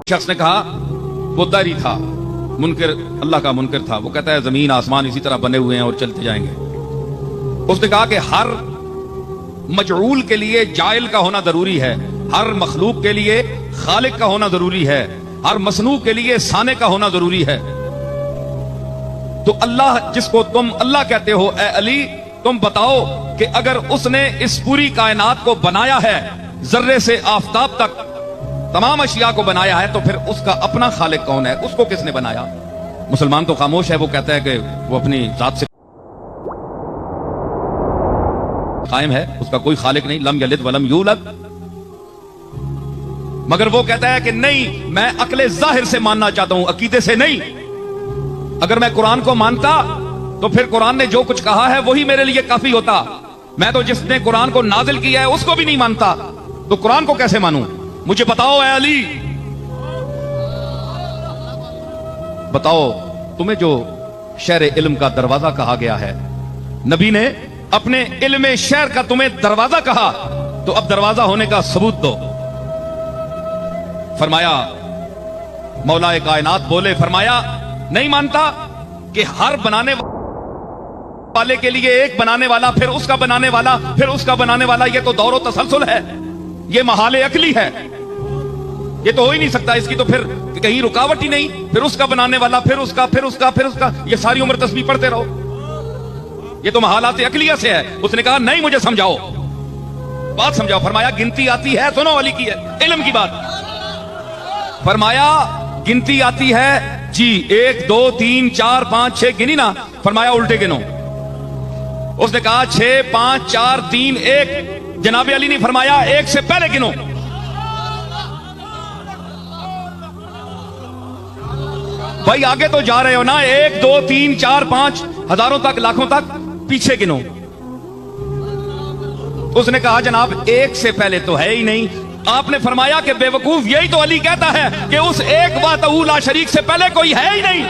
شخص نے کہا وہ داری تھا، منکر، اللہ کا منکر تھا، وہ کہتا ہے زمین آسمان اسی طرح بنے ہوئے ہیں اور چلتے جائیں گے۔ اس نے کہا کہ ہر مجعول کے لیے جائل کا ہونا ضروری ہے، ہر مخلوق کے لیے خالق کا ہونا ضروری ہے، ہر مصنوع کے لیے صانع کا ہونا ضروری ہے۔ تو اللہ جس کو تم اللہ کہتے ہو، اے علی تم بتاؤ کہ اگر اس نے اس پوری کائنات کو بنایا ہے، ذرے سے آفتاب تک تمام اشیاء کو بنایا ہے، تو پھر اس کا اپنا خالق کون ہے؟ اس کو کس نے بنایا؟ مسلمان تو خاموش ہے، وہ کہتا ہے کہ وہ اپنی ذات سے قائم ہے، اس کا کوئی خالق نہیں، لم یلد ولم یولد۔ مگر وہ کہتا ہے کہ نہیں، میں عقل ظاہر سے ماننا چاہتا ہوں، عقیدے سے نہیں۔ اگر میں قرآن کو مانتا تو پھر قرآن نے جو کچھ کہا ہے وہی میرے لیے کافی ہوتا۔ میں تو جس نے قرآن کو نازل کیا ہے اس کو بھی نہیں مانتا، تو قرآن کو کیسے مانوں؟ مجھے بتاؤ اے علی، بتاؤ تمہیں جو شہر علم کا دروازہ کہا گیا ہے، نبی نے اپنے علم شہر کا تمہیں دروازہ کہا، تو اب دروازہ ہونے کا ثبوت دو۔ فرمایا مولا کائنات بولے، فرمایا نہیں مانتا کہ ہر بنانے والے کے لیے ایک بنانے والا، پھر اس کا بنانے والا، پھر اس کا بنانے والا، یہ تو دور و تسلسل ہے، یہ محال عقلی ہے، یہ تو ہو ہی نہیں سکتا، اس کی تو پھر کہیں رکاوٹ ہی نہیں، پھر اس کا بنانے والا، پھر اس کا، پھر اس کا، پھر اس کا، یہ ساری عمر تسبیح پڑھتے رہو، یہ تو محالات عقلیہ سے ہے۔ اس نے کہا نہیں، مجھے سمجھاؤ، بات سمجھاؤ۔ فرمایا گنتی آتی ہے، سنو علی کی ہے علم کی بات، فرمایا گنتی آتی ہے جی، 1 2 3 4 5 6 گنی نا؟ فرمایا الٹے گنو۔ اس نے کہا 6 5 4 3 1۔ جناب علی نے فرمایا 1 سے پہلے گنو۔ بھائی آگے تو جا رہے ہو نا، 1 2 3 4 5 ہزاروں تک، لاکھوں تک، پیچھے گنو۔ اس نے کہا جناب 1 سے پہلے تو ہے ہی نہیں۔ آپ نے فرمایا کہ بے وقوف، یہی تو علی کہتا ہے کہ اس ایک وحدہ لا شریک سے پہلے کوئی ہے ہی نہیں۔